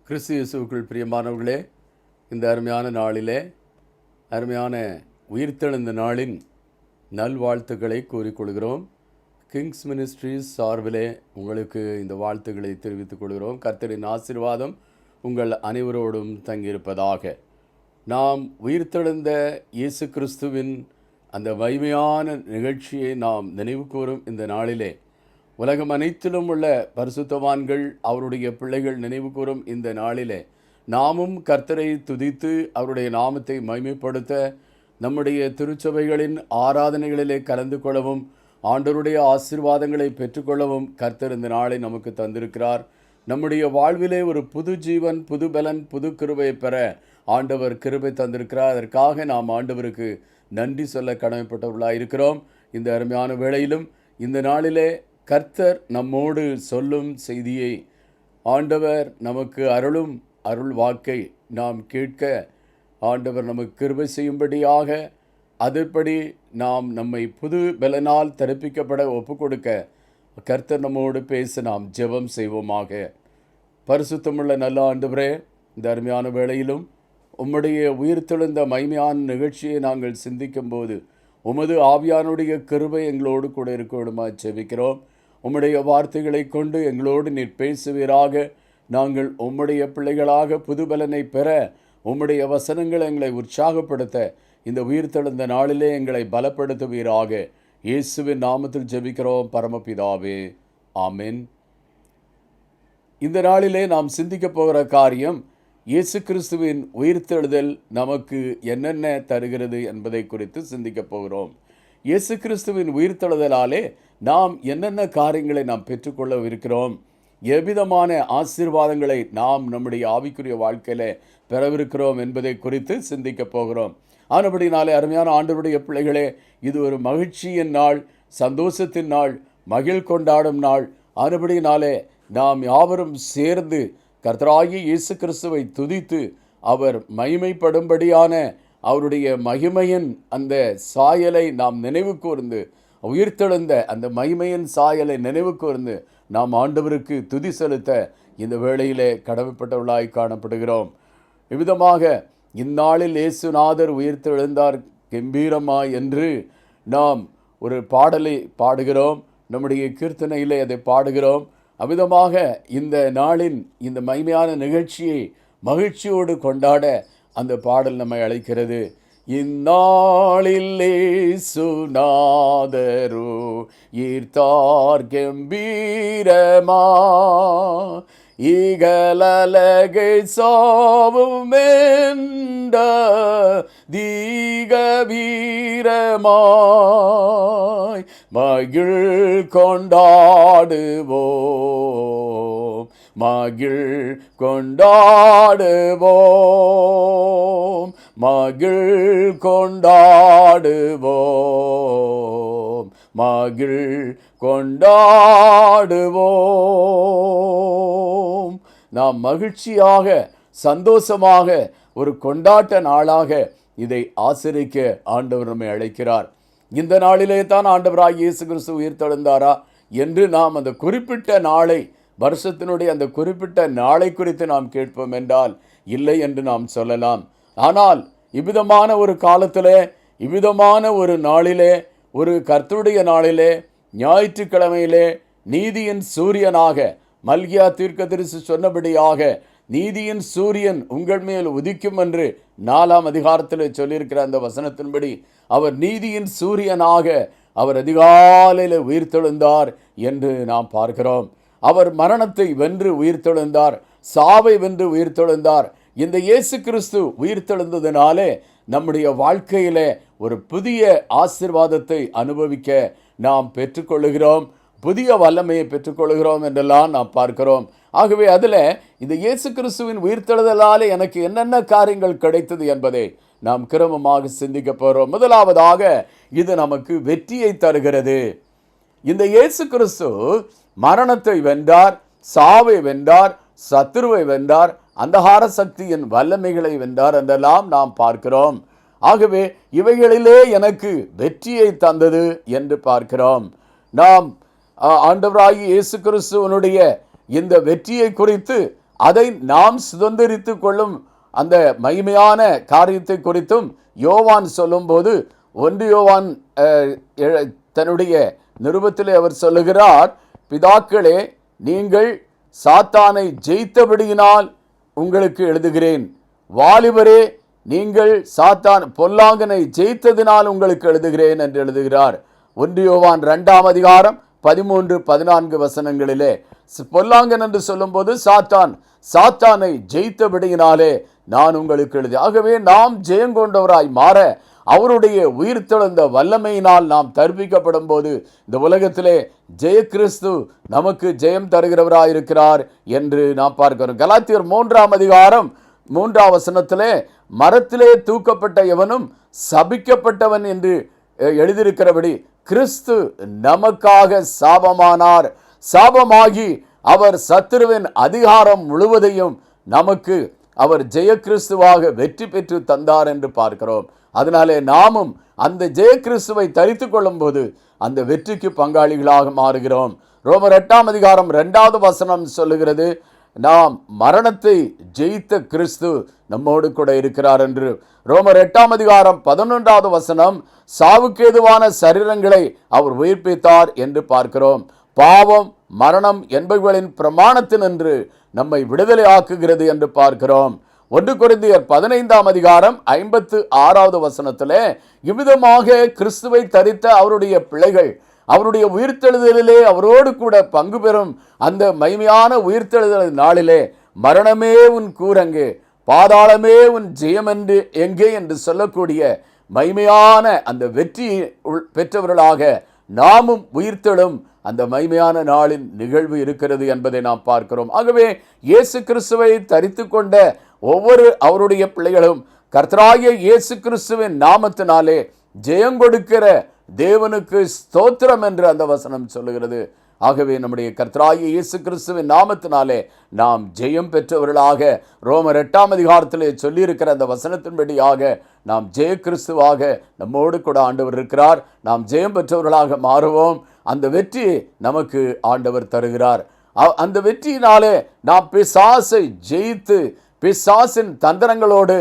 கிறிஸ்து இயேசுவுக்குள் பிரியமானவர்களே, இந்த அருமையான நாளிலே அருமையான உயிர்த்தெழுந்த நாளின் நல்வாழ்த்துக்களை கூறிக்கொள்கிறோம். கிங்ஸ் மினிஸ்ட்ரீஸ் சார்பிலே உங்களுக்கு இந்த வாழ்த்துக்களை தெரிவித்துக் கொள்கிறோம். கர்த்தரின் ஆசீர்வாதம் உங்கள் அனைவரோடும் தங்கியிருப்பதாக. நாம் உயிர்த்தெழுந்த இயேசு கிறிஸ்துவின் அந்த மகிமையான நிகழ்ச்சியை நாம் நினைவு கூறும் இந்த நாளிலே உலகம் அனைத்திலும் உள்ள பரிசுத்தவான்கள் அவருடைய பிள்ளைகள் நினைவு கூறும் இந்த நாளிலே நாமும் கர்த்தரை துதித்து அவருடைய நாமத்தை மகிமைப்படுத்த நம்முடைய திருச்சபைகளின் ஆராதனைகளிலே கலந்து கொள்ளவும் ஆண்டவருடைய ஆசீர்வாதங்களை பெற்றுக்கொள்ளவும் கர்த்தர் இந்த நாளை நமக்கு தந்திருக்கிறார். நம்முடைய வாழ்விலே ஒரு புது ஜீவன், புது பலன், புது கிருபை பெற ஆண்டவர் கிருபை தந்திருக்கிறார். அதற்காக நாம் ஆண்டவருக்கு நன்றி சொல்ல கடமைப்பட்டவர்களாக இருக்கிறோம். இந்த அருமையான வேளையிலும் இந்த நாளிலே கர்த்தர் நம்மோடு சொல்லும் செய்தியை, ஆண்டவர் நமக்கு அருளும் அருள் வாக்கை நாம் கேட்க ஆண்டவர் நமக்கு கிருபை செய்யும்படியாக அதன்படி நாம் நம்மை புது பலனால் தரிப்பிக்கப்பட ஒப்புக்கொடுக்க கர்த்தர் நம்மோடு பேச நாம் ஜெபம் செய்வோமாக. பரிசுத்தமுள்ள நல்ல ஆண்டவரே, இந்த அருமையான வேளையிலும் உம்முடைய உயிர்த்தெழுந்த மகிமையான நிகழ்ச்சியை நாங்கள் சிந்திக்கும் போது உமது ஆவியானுடைய கிருபை எங்களோடு கூட இருக்கணுமா ஜெபிக்கிறோம். உம்முடைய வார்த்தைகளை கொண்டு எங்களோடு நீர் பேசுவீராக. நாங்கள் உம்முடைய பிள்ளைகளாக புது பலனை பெற உம்முடைய வசனங்கள் எங்களை உற்சாகப்படுத்த இந்த உயிர்த்தெழுந்த நாளிலே எங்களை பலப்படுத்துவீராக. இயேசுவின் நாமத்தில் ஜெபிக்கிறோம் பரமபிதாவே, ஆமென். இந்த நாளிலே நாம் சிந்திக்க போகிற காரியம், இயேசு கிறிஸ்துவின் உயிர்த்தெழுதல் நமக்கு என்னென்ன தருகிறது என்பதை குறித்து சிந்திக்க போகிறோம். இயேசு கிறிஸ்துவின் உயிர்த்தெழுதலாலே நாம் என்னென்ன காரியங்களை நாம் பெற்றுக்கொள்ளவிருக்கிறோம், எவ்விதமான ஆசீர்வாதங்களை நாம் நம்முடைய ஆவிக்குரிய வாழ்க்கையில் பெறவிருக்கிறோம் என்பதை குறித்து சிந்திக்க போகிறோம். ஆனபடினாலே அருமையான ஆண்டவருடைய பிள்ளைகளே, இது ஒரு மகிழ்ச்சியின் நாள், சந்தோஷத்தின் நாள், மகிழ் கொண்டாடும் நாள். ஆனபடினாலே நாம் யாவரும் சேர்ந்து கர்த்தராகிய இயேசு கிறிஸ்துவை துதித்து அவர் மகிமைப்படும்படியான அவருடைய மகிமையின் அந்த சாயலை நாம் நினைவு கூர்ந்து, உயிர்த்தெழுந்த அந்த மகிமையின் சாயலை நினைவு கூர்ந்து நாம் ஆண்டவருக்கு துதி செலுத்த இந்த வேளையிலே கடமைப்பட்டவர்களாய் காணப்படுகிறோம். இவ்விதமாக இந்நாளில் இயேசுநாதர் உயிர்த்தெழுந்தார் கம்பீரமாய் என்று நாம் ஒரு பாடலை பாடுகிறோம். நம்முடைய கீர்த்தனையிலே அதை பாடுகிறோம். அவ்விதமாக இந்த நாளின் இந்த மகிமையான நிகழ்ச்சியை மகிழ்ச்சியோடு கொண்டாட அந்த பாடல் நம்மை அழைக்கிறது. இந்நாளில் இயேசுநாதரு ஈர்த்தார் கம்பீரமா, இகலலகை சாவும் என்ற தீக வீரமாய் மகிழ் கொண்டாடுவோம், மகிழ் கொண்டாடுவோம், மகிழ் கொண்டாடுவோம், மகிழ் கொண்டாடுவோம். நாம் மகிழ்ச்சியாக சந்தோஷமாக ஒரு கொண்டாட்ட நாளாக இதை ஆசரிக்க ஆண்டவர் நம்மை அழைக்கிறார். இந்த நாளிலே தான் ஆண்டவராகிய இயேசு கிறிஸ்து உயிர்த்தெழுந்தாரா என்று நாம் அந்த குறிப்பிட்ட நாளை, வருஷத்தினுடைய அந்த குறிப்பிட்ட நாளை குறித்து நாம் கேட்போம் என்றால் இல்லை என்று நாம் சொல்லலாம். ஆனால் இவ்விதமான ஒரு காலத்திலே, இவ்விதமான ஒரு நாளிலே, ஒரு கர்த்தருடைய நாளிலே, ஞாயிற்றுக்கிழமையிலே நீதியின் சூரியனாக மல்கியா தீர்க்கதரிசி சொன்னபடியாக நீதியின் சூரியன் உங்கள் மேல் உதிக்கும் என்று 4ஆம் அதிகாரத்தில் சொல்லியிருக்கிற அந்த வசனத்தின்படி அவர் நீதியின் சூரியனாக அவர் அதிகாலையில் உயிர்த்தெழுந்தார் என்று நாம் பார்க்கிறோம். அவர் மரணத்தை வென்று உயிர்த்தெழுந்தார், சாவை வென்று உயிர்த்தெழுந்தார். இந்த இயேசு கிறிஸ்து உயிர்த்தெழுந்ததினாலே நம்முடைய வாழ்க்கையிலே ஒரு புதிய ஆசீர்வாதத்தை அனுபவிக்க நாம் பெற்றுக்கொள்ளுகிறோம், புதிய வல்லமையை பெற்றுக்கொள்கிறோம் என்றெல்லாம் நாம் பார்க்கிறோம். ஆகவே அதில் இந்த இயேசு கிறிஸ்துவின் உயிர்த்தெழுதலாலே எனக்கு என்னென்ன காரியங்கள் கிடைத்தது என்பதை நாம் கிரமமாக சிந்திக்க போகிறோம். முதலாவதாக இது நமக்கு வெற்றியை தருகிறது. இந்த இயேசு கிறிஸ்து மரணத்தை வென்றார், சாவை வென்றார், சத்துருவை வென்றார், அந்தகார சக்தியின் வல்லமைகளை வென்றார் என்றெல்லாம் நாம் பார்க்கிறோம். ஆகவே இவைகளிலே எனக்கு வெற்றியை தந்தது என்று பார்க்கிறோம். நாம் ஆண்டவராகிய இயேசு கிறிஸ்துவனுடைய இந்த வெற்றியை குறித்து அதை நாம் சுதந்திரித்து கொள்ளும் அந்த மகிமையான காரியத்தை குறித்தும் யோவான் சொல்லும்போது 1 யோவான் தன்னுடைய நிருபத்திலே அவர் சொல்லுகிறார், பிதாக்களே, நீங்கள் சாத்தானை ஜெயித்தபடியினால் உங்களுக்கு எழுதுகிறேன். வாலிபரே, நீங்கள் சாத்தான் பொல்லாங்கனை ஜெயித்ததினால் உங்களுக்கு எழுதுகிறேன் என்று எழுதுகிறார். 1 யோவான் 2ஆம் அதிகாரம் 13-14 வசனங்களிலே பொல்லாங்கன் என்று சொல்லும்போது சாத்தானை ஜெயித்தபடியினாலே நான் உங்களுக்கு எழுதி. ஆகவே நாம் ஜெயங்கொண்டவராய் மாற அவருடைய உயிர்த்தெழுந்த வல்லமையினால் நாம் தரிப்பிக்கப்படும் போது இந்த உலகத்திலே ஜெய கிறிஸ்து நமக்கு ஜெயம் தருகிறவராயிருக்கிறார் என்று நாம் பார்க்கிறோம். கலாத்தியர் 3ஆம் அதிகாரம் 3ஆம் வசனத்திலே மரத்திலே தூக்கப்பட்ட எவனும் சபிக்கப்பட்டவன் என்று எழுதியிருக்கிறபடி கிறிஸ்து நமக்காக சாபமானார். சாபமாகி அவர் சத்துருவின் அதிகாரம் முழுவதையும் நமக்கு அவர் ஜெய கிறிஸ்துவாக வெற்றி பெற்று தந்தார் என்று பார்க்கிறோம். அதனாலே நாமும் அந்த ஜெய கிறிஸ்துவை தரித்து கொள்ளும் போது அந்த வெற்றிக்கு பங்காளிகளாக மாறுகிறோம். ரோமர் 8ஆம் அதிகாரம் 2வது வசனம் சொல்லுகிறது, நாம் மரணத்தை ஜெயித்த கிறிஸ்து நம்மோடு கூட இருக்கிறார் என்று. ரோமர் 8ஆம் அதிகாரம் 11வது வசனம், சாவுக்கேதுவான சரீரங்களை அவர் உயிர்ப்பித்தார் என்று பார்க்கிறோம். பாவம் மரணம் என்பவர்களின் பிரமாணத்தினின்று நம்மை விடுதலை ஆக்குகிறது என்று பார்க்கிறோம். 1 கொரிந்தியர் 15ஆம் அதிகாரம் 56வது வசனத்திலே இவ்விதமாக கிறிஸ்துவை தரித்த அவருடைய பிள்ளைகள் அவருடைய உயிர்த்தெழுதலிலே அவரோடு கூட பங்கு பெறும் அந்த மகிமையான உயிர்த்தெழுதல் நாளிலே மரணமே உன் கூரங்கே, பாதாளமே உன் ஜெயம் என்று எங்கே என்று சொல்லக்கூடிய மகிமையான அந்த வெற்றி பெற்றவர்களாக நாமும் உயிர்த்தெழும் அந்த மகிமையான நாளின் நிகழ்வு இருக்கிறது என்பதை நாம் பார்க்கிறோம். ஆகவே இயேசு கிறிஸ்துவை தரித்து கொண்ட ஒவ்வொரு அவருடைய பிள்ளைகளும் கர்த்தராகிய இயேசு கிறிஸ்துவின் நாமத்தினாலே ஜெயங்கொடுக்கிற தேவனுக்கு ஸ்தோத்திரம் என்று அந்த வசனம் சொல்லுகிறது. ஆகவே நம்முடைய கர்த்தராகிய இயேசு கிறிஸ்துவின் நாமத்தினாலே நாம் ஜெயம் பெற்றவர்களாக ரோமர் 8ஆம் அதிகாரத்திலே சொல்லியிருக்கிற அந்த வசனத்தின்படியாக நாம் ஜெய கிறிஸ்துவாக நம்மோடு கூட ஆண்டவர் இருக்கிறார். நாம் ஜெயம் பெற்றவர்களாக மாறுவோம். அந்த வெற்றி நமக்கு ஆண்டவர் தருகிறார். அந்த வெற்றியினாலே நாம் பிசாசை ஜெயித்து பிசாசின் தந்திரங்களோடு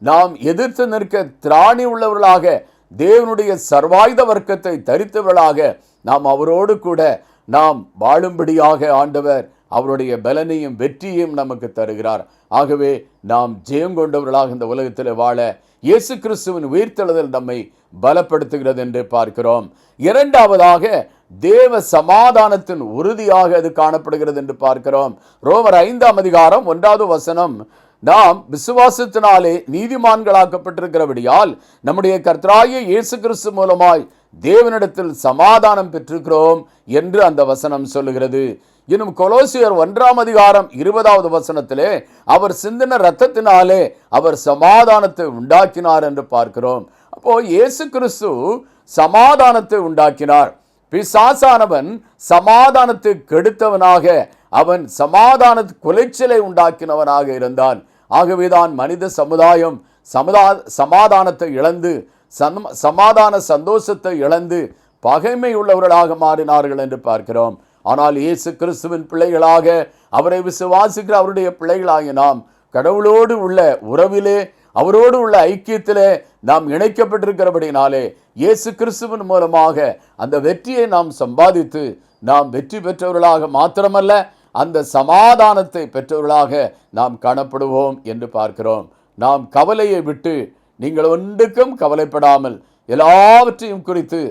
நாம் எதிர்த்து நிற்க திராணி உள்ளவர்களாக தேவனுடைய சர்வாயுத வர்க்கத்தை தரித்தவர்களாக நாம் அவரோடு கூட நாம் வாழும்படியாக ஆண்டவர் அவருடைய பலனையும் வெற்றியையும் நமக்கு தருகிறார். ஆகவே நாம் ஜெயம் கொண்டவர்களாக இந்த உலகத்தில் வாழ இயேசு கிறிஸ்துவின் உயிர்த்தெழுதல் நம்மை பலப்படுத்துகிறது என்று பார்க்கிறோம். இரண்டாவதாக தேவ சமாதானத்தின் உறுதியாக அது காணப்படுகிறது என்று பார்க்கிறோம். ரோமர் 5ஆம் அதிகாரம் 1வது வசனம், நாம் விசுவாசத்தினாலே நீதிமான்களாக்கப்பட்டிருக்கிறபடியால் நம்முடைய கர்த்தராகிய இயேசு கிறிஸ்து மூலமாய் தேவனிடத்தில் சமாதானம் பெற்றிருக்கிறோம் என்று அந்த வசனம் சொல்லுகிறது. இன்னும் கொலோசியர் 1ஆம் அதிகாரம் 20வது வசனத்திலே அவர் சிந்தின இரத்தத்தினாலே அவர் சமாதானத்தை உண்டாக்கினார் என்று பார்க்கிறோம். அப்போ இயேசு கிறிஸ்து சமாதானத்தை உண்டாக்கினார். பிசாசானவன் சமாதானத்தை கெடுத்தவனாக, அவன் சமாதான குலைச்சலை உண்டாக்கினவனாக இருந்தான். ஆகவேதான் மனித சமுதாயம் சமாதானத்தை இழந்து சமாதான சந்தோஷத்தை இழந்து பகைமை உள்ளவர்களாக மாறினார்கள் என்று பார்க்கிறோம். ஆனால் இயேசு கிறிஸ்துவின் பிள்ளைகளாக அவரை விசுவாசிக்கிற அவருடைய பிள்ளைகளாகிய நாம் கடவுளோடு உள்ள உறவிலே அவரோடு உள்ள ஐக்கியத்திலே நாம் இணைக்கப்பட்டிருக்கிறபடினாலே இயேசு கிறிஸ்துவின் மூலமாக அந்த வெற்றியை நாம் சம்பாதித்து நாம் வெற்றி பெற்றவர்களாக மாத்திரமல்ல அந்த சமாதானத்தை பெற்றவர்களாக நாம் காணப்படுவோம் என்று பார்க்கிறோம். நாம் கவலையை விட்டு நீங்கள் ஒன்றுக்கும் கவலைப்படாமல் எல்லாவற்றையும் குறித்து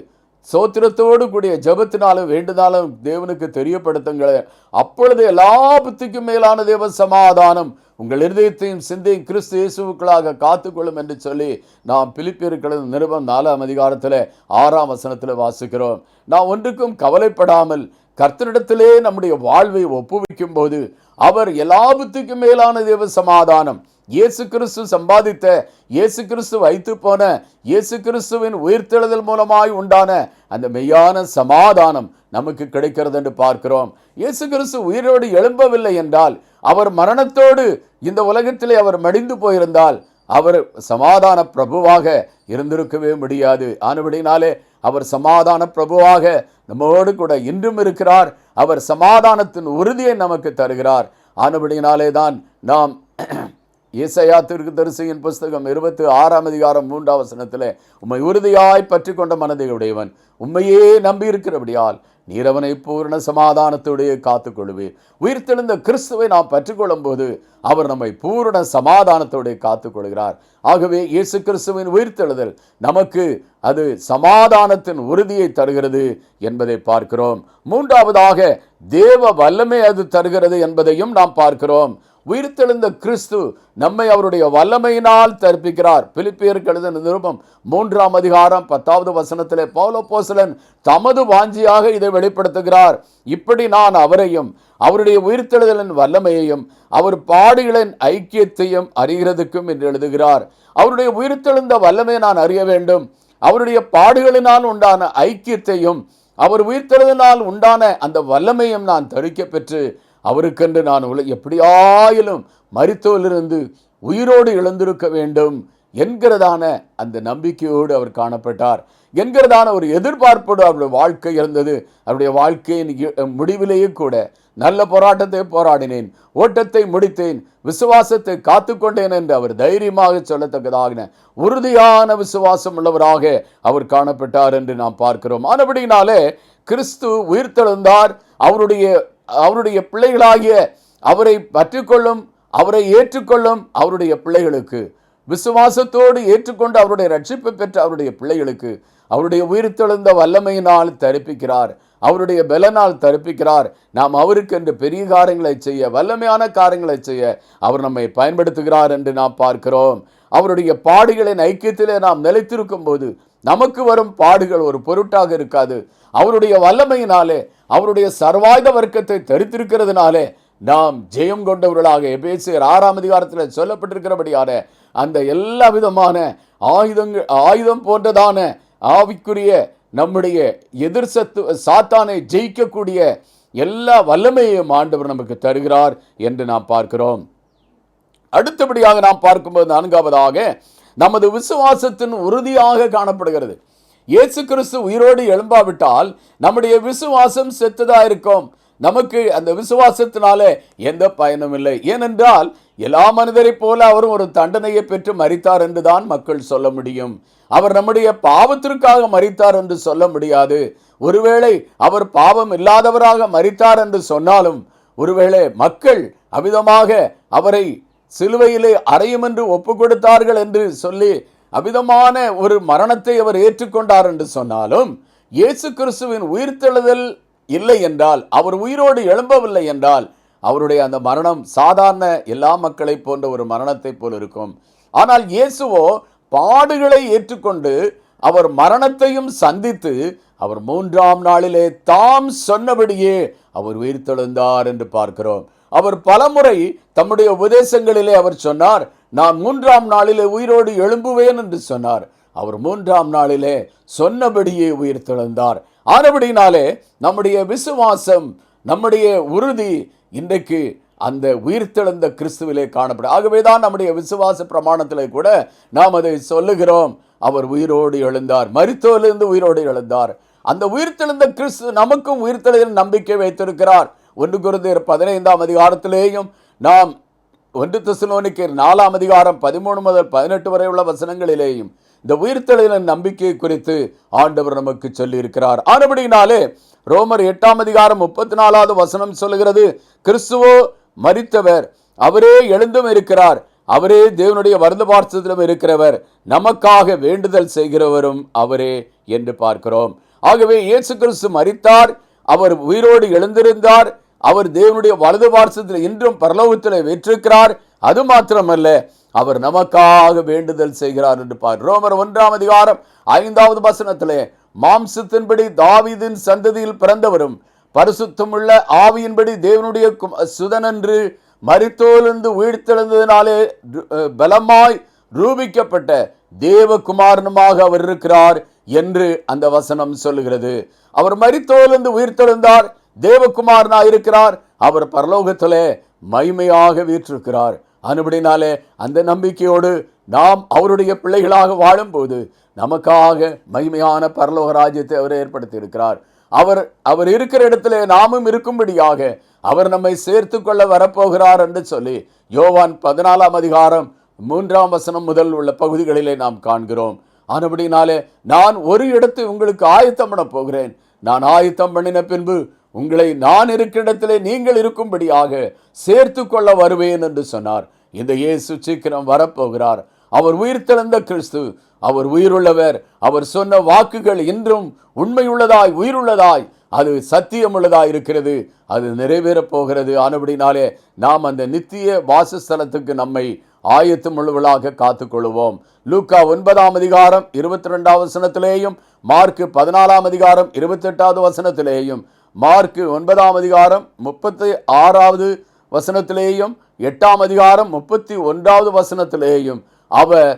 சோத்திரத்தோடு கூடிய ஜெபத்தினாலும் வேண்டுதாலும் தேவனுக்கு தெரியப்படுத்துங்கள். அப்பொழுது எல்லா புத்திக்கும் மேலான தேவ சமாதானம் உங்கள் இருதயத்தையும் சிந்தையும் கிறிஸ்து இயேசுவுக்களாக காத்துக்கொள்ளும் என்று சொல்லி நாம் பிலிப்பியர்கள் நிருபம் 4ஆம் அதிகாரத்தில் 6ஆம் வசனத்தில் வாசிக்கிறோம். நாம் ஒன்றுக்கும் கவலைப்படாமல் கர்த்தரிடத்திலே நம்முடைய வாழ்வை ஒப்புவிக்கும் போது அவர் எல்லா புத்திக்கும் மேலான தேவ சமாதானம், இயேசு கிறிஸ்து சம்பாதித்த, இயேசு கிறிஸ்து வைத்து போன, இயேசு கிறிஸ்துவின் உயிர்த்தெழுதல் மூலமாய் உண்டான அந்த மெய்யான சமாதானம் நமக்கு கிடைக்கிறது என்று பார்க்கிறோம். இயேசு கிறிஸ்து உயிரோடு எழும்பவில்லை என்றால், அவர் மரணத்தோடு இந்த உலகத்திலே அவர் மடிந்து போயிருந்தால் அவர் சமாதான பிரபுவாக இருந்திருக்கவே முடியாது. ஆனபடினாலே அவர் சமாதான பிரபுவாக நம்மோடு கூட இன்றும் இருக்கிறார். அவர் சமாதானத்தின் உறுதியை நமக்கு தருகிறார். ஆனபடியினாலே தான் நாம் ஏசாயா தீர்க்கதரிசியின் புஸ்தகம் 26:3 உம்மை உறுதியாய் பற்றி கொண்ட மனதை உடையவன், உம்மையே நம்பி இருக்கிறபடியால் நீர் அவனை பூர்ண சமாதானத்தோடையே காத்துக்கொள்ளுவீர். உயிர்த்தெழுந்த கிறிஸ்துவை நாம் பற்றிக்கொள்ளும் போது அவர் நம்மை பூர்ண சமாதானத்தோடைய காத்துக்கொள்கிறார். ஆகவே இயேசு கிறிஸ்துவின் உயிர்த்தெழுதல் நமக்கு அது சமாதானத்தின் உறுதியை தருகிறது என்பதை பார்க்கிறோம். மூன்றாவதாக தேவ வல்லமை அது தருகிறது என்பதையும் நாம் பார்க்கிறோம். உயிர்த்தெழுந்த கிறிஸ்து நம்மை அவருடைய வல்லமையினால் தரிப்பிக்கிறார். பிலிப்பியருக்கு எழுதின நிருபம் 3:10 பவுல் அப்போஸ்தலன் தமது வாஞ்சியாக இதை வெளிப்படுத்துகிறார். இப்படி நான் அவரையும் அவருடைய உயிர்த்தெழுதலின் வல்லமையையும் அவர் பாடுகளின் ஐக்கியத்தையும் அறிகிறதுக்கும் என்று எழுதுகிறார். அவருடைய உயிர்த்தெழுந்த வல்லமையை நான் அறிய வேண்டும், அவருடைய பாடுகளினால் உண்டான ஐக்கியத்தையும் அவர் உயிர்த்தெழுதலினால் உண்டான அந்த வல்லமையும் நான் தரிக்க பெற்று அவருக்கென்று நான் எப்படியாயிலும் மரித்தோரிலிருந்து உயிரோடு எழுந்திருக்க வேண்டும் என்கிறதான அந்த நம்பிக்கையோடு அவர் காணப்பட்டார். என்கிறதான ஒரு எதிர்பார்ப்போடு அவருடைய வாழ்க்கை இருந்தது. அவருடைய வாழ்க்கையின் முடிவிலேயே கூட நல்ல போராட்டத்தை போராடினேன், ஓட்டத்தை முடித்தேன், விசுவாசத்தை காத்துக்கொண்டேன் என்று அவர் தைரியமாக சொல்லத்தக்கதாக உறுதியான விசுவாசம் உள்ளவராக அவர் காணப்பட்டார் என்று நாம் பார்க்கிறோம். ஆனபடியினாலே கிறிஸ்து உயிர்த்தெழுந்தார். அவருடைய பிள்ளைகளாகிய அவரை பற்றிக்கொள்ளும், அவரை ஏற்றுக்கொள்ளும் அவருடைய பிள்ளைகளுக்கு, விசுவாசத்தோடு ஏற்றுக்கொண்டு அவருடைய ரட்சிப்பை பெற்ற அவருடைய பிள்ளைகளுக்கு அவருடைய உயிர்த்தெழுந்த வல்லமையினால் தரிப்பிக்கிறார், அவருடைய பலனால் தரிப்பிக்கிறார். நாம் அவருக்கு என்று பெரிய காரியங்களை செய்ய, வல்லமையான காரியங்களை செய்ய அவர் நம்மை பயன்படுத்துகிறார் என்று நாம் பார்க்கிறோம். அவருடைய பாடுகளின் ஐக்கியத்திலே நாம் நிலைத்திருக்கும் போது நமக்கு வரும் பாடுகள் ஒரு பொருட்டாக இருக்காது. அவருடைய வல்லமையினாலே, அவருடைய சர்வாயுத வர்க்கத்தை தரித்திருக்கிறதுனாலே நாம் ஜெயம் கொண்டவர்களாக எபேசியர் 6 சொல்லப்பட்டிருக்கிறபடியான அந்த எல்லா விதமான ஆயுதம் போன்றதான ஆவிக்குரிய நம்முடைய எதிர் சாத்தானை ஜெயிக்கக்கூடிய எல்லா வல்லமையையும் ஆண்டவர் நமக்கு தருகிறார் என்று நாம் பார்க்கிறோம். அடுத்தபடியாக நாம் பார்க்கும்போது நான்காவதாக நமது விசுவாசத்தின் உறுதியாக காணப்படுகிறது. இயேசு கிறிஸ்து உயிரோடு எழும்பாவிட்டால் நம்முடைய விசுவாசம் செத்ததா இருக்கும். நமக்கு அந்த விசுவாசத்தினாலே எந்த பயனும் இல்லை. ஏனென்றால் எல்லா மனிதரை போல அவரும் ஒரு தண்டனையை பெற்று மரித்தார் என்றுதான் மக்கள் சொல்ல முடியும். அவர் நம்முடைய பாவத்திற்காக மரித்தார் என்று சொல்ல முடியாது. ஒருவேளை அவர் பாவம் இல்லாதவராக மரித்தார் என்று சொன்னாலும், ஒருவேளை மக்கள் அவிதமாக அவரை சிலுவையிலே அறையும் என்று ஒப்பு கொடுத்தார்கள் என்று சொல்லி அவிதமான ஒரு மரணத்தை அவர் ஏற்றுக்கொண்டார் என்று சொன்னாலும், இயேசு கிறிஸ்துவின் உயிர்த்தெழுதல் இல்லை என்றால், அவர் உயிரோடு எழும்பவில்லை என்றால், அவருடைய அந்த மரணம் சாதாரண எல்லா மக்களை போன்ற ஒரு மரணத்தை போல் இருக்கும். ஆனால் இயேசுவோ பாடுகளை ஏற்றுக்கொண்டு அவர் மரணத்தையும் சந்தித்து அவர் 3ஆம் நாளிலே தாம் சொன்னபடியே அவர் உயிர்த்தெழுந்தார் என்று பார்க்கிறோம். அவர் பலமுறை தம்முடைய உபதேசங்களிலே அவர் சொன்னார், நான் 3ஆம் நாளிலே உயிரோடு எழும்புவேன் என்று சொன்னார். அவர் 3ஆம் நாளிலே சொன்னபடியே உயிர்த்தெழுந்தார். ஆனபடினாலே நம்முடைய விசுவாசம், நம்முடைய உறுதி இன்றைக்கு அந்த உயிர்த்தெழுந்த கிறிஸ்துவிலே காணப்படும். ஆகவேதான் நம்முடைய விசுவாச பிரமாணத்திலே கூட நாம் அதை சொல்லுகிறோம், அவர் உயிரோடு எழுந்தார், மரித்தோரிலிருந்து உயிரோடு எழுந்தார். அந்த உயிர்த்தெழுந்த கிறிஸ்து நமக்கும் உயிர்த்தெழுதல் நம்பிக்கை வைத்திருக்கிறார். 1 கொரிந்தியர் 15 நாம் 1 தெசலோனிக்கேயர் 4 13 முதல் 18 வரை உள்ள வசனங்களிலேயும் இந்த உயிர்த்தெழுதலின் நம்பிக்கை குறித்து ஆண்டவர் நமக்கு சொல்லி இருக்கிறார். ஆனபடினாலே ரோமர் 8:34 சொல்லுகிறது, கிறிஸ்துவோ மரித்தவர், அவரே எழுந்தும் இருக்கிறார், அவரே தேவனுடைய வலது பார்சத்திலும் இருக்கிறவர், நமக்காக வேண்டுதல் செய்கிறவரும் அவரே என்று பார்க்கிறோம். ஆகவே இயேசு கிறிஸ்து மரித்தார், அவர் உயிரோடு எழுந்திருந்தார், அவர் தேவனுடைய வலது பார்சத்தில் இன்றும் பரலோகத்தில் வீற்றிருக்கிறார். அது மாத்திரமல்ல, அவர் நமக்காக வேண்டுதல் செய்கிறார் என்று ரோமர் 1:5 மாம்சத்தின்படி தாவீதின் சந்ததியில் பிறந்தவரும் பரிசுத்தமுள்ள ஆவியின்படி தேவனுடைய சுதனன்று மரித்தோரிலிருந்து உயிர்த்தெழுந்ததினாலே பலமாய் ரூபிக்கப்பட்ட தேவகுமாரனுமாக அவர் இருக்கிறார் என்று அந்த வசனம் சொல்லுகிறது. அவர் மரித்தோரிலிருந்து உயிர்த்தெழுந்தார், தேவகுமாரனாய் இருக்கிறார், அவர் பரலோகத்திலே மகிமையாக வீற்றிருக்கிறார். அதுபடினாலே அந்த நம்பிக்கையோடு நாம் அவருடைய பிள்ளைகளாக வாழும்போது நமக்காக மகிமையான பரலோக ராஜ்யத்தை அவர் ஏற்படுத்தி இருக்கிறார். அவர் அவர் இருக்கிற இடத்திலே நாமும் இருக்கும்படியாக அவர் நம்மை சேர்த்து கொள்ள வரப்போகிறார் என்று சொல்லி யோவான் 14ஆம் அதிகாரம் 3ஆம் வசனம் முதல் உள்ள பகுதிகளிலே நாம் காண்கிறோம். ஆனபடினாலே நான் ஒரு இடத்தை உங்களுக்கு ஆயத்தம் பண்ண போகிறேன். நான் ஆயத்தம் பண்ணின பின்பு உங்களை நான் இருக்கிற இடத்திலே நீங்கள் இருக்கும்படியாக சேர்த்து கொள்ள வருவேன் என்று சொன்னார். இந்த இயேசு சீக்கிரம் வரப்போகிறார். அவர் உயிர்த்தெழுந்த கிறிஸ்து, அவர் உயிருள்ளவர். அவர் சொன்ன வாக்குகள் இன்றும் உண்மையுள்ளதாய் உயிருள்ளதாய் அது சத்தியமுள்ளதாய் இருக்கிறது. அது நிறைவேறப் போகிறது. ஆனபடினாலே நாம் அந்த நித்திய வாசஸ்தலத்துக்கு நம்மை ஆயத்தமுள்ளவர்களாக காத்துக்கொள்வோம். லூக்கா 9ஆம் அதிகாரம் 22ஆம் வசனத்திலேயும், மார்க்கு 14ஆம் அதிகாரம் 28ஆவது வசனத்திலேயும், மார்க்கு 9ஆம் அதிகாரம் 36ஆவது வசனத்திலேயும், 8ஆம் அதிகாரம் 31ஆவது வசனத்திலேயும் அவர்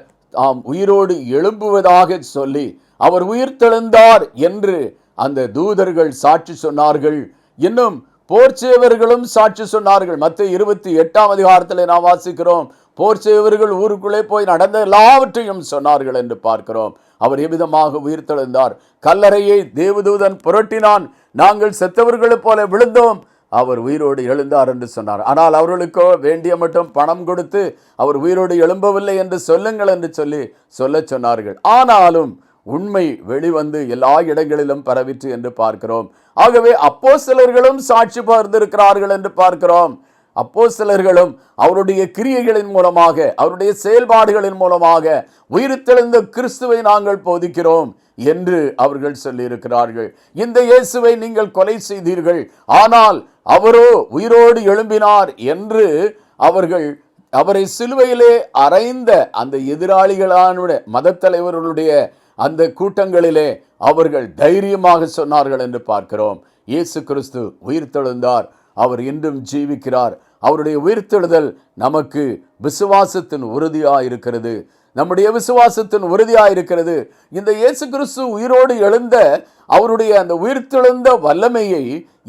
உயிரோடு எழும்புவதாக சொல்லி அவர் உயிர்த்தெழுந்தார் என்று அந்த தூதர்கள் சாட்சி சொன்னார்கள். இன்னும் போர்ச்சேவர்களும் சாட்சி சொன்னார்கள். மத்தேயு 28ஆம் அதிகாரத்தில் நாம் வாசிக்கிறோம், போர்ச்சேவர்கள் ஊருக்குள்ளே போய் நடந்த எல்லாவற்றையும் சொன்னார்கள் என்று பார்க்கிறோம். அவர் எவ்விதமாக உயிர்த்தெழுந்தார். கல்லறையை தேவதூதன் புரட்டினான், நாங்கள் செத்தவர்களைப் போல விழுந்தோம், அவர் உயிரோடு எழுந்தார் என்று சொன்னார். ஆனால் அவர்களுக்கோ வேண்டிய மட்டும் பணம் கொடுத்து அவர் உயிரோடு எழும்பவில்லை என்று சொல்லுங்கள் என்று சொல்ல சொன்னார்கள். ஆனாலும் உண்மை வெளிவந்து எல்லா இடங்களிலும் பரவிற்று என்று பார்க்கிறோம். ஆகவே அப்போஸ்தலர்களும் சாட்சி பகிர்ந்திருக்கிறார்கள் என்று பார்க்கிறோம். அப்போஸ்தலர்களும் அவருடைய கிரியைகளின் மூலமாக, அவருடைய செயல்பாடுகளின் மூலமாக உயிர்த்தெழுந்த கிறிஸ்துவை நாங்கள் போதிக்கிறோம் என்று அவர்கள் சொல்லியிருக்கிறார்கள். இந்த இயேசுவை நீங்கள் கொலை செய்தீர்கள், ஆனால் அவரோ உயிரோடு எழும்பினார் என்று அவரை சிலுவையிலே அறைந்த அந்த எதிராளிகளான மத தலைவர்களுடைய அந்த கூட்டங்களிலே அவர்கள் தைரியமாக சொன்னார்கள் என்று பார்க்கிறோம். இயேசு கிறிஸ்து உயிர்த்தெழுந்தார், அவர் இன்றும் ஜீவிக்கிறார். அவருடைய உயிர்த்தெழுதல் நமக்கு விசுவாசத்தின் உறுதியாயிருக்கிறது, நம்முடைய விசுவாசத்தின் உறுதியாயிருக்கிறது. இந்த இயேசு கிறிஸ்து உயிரோடு எழுந்த அவருடைய அந்த உயிர்த்தெழுந்த வல்லமையை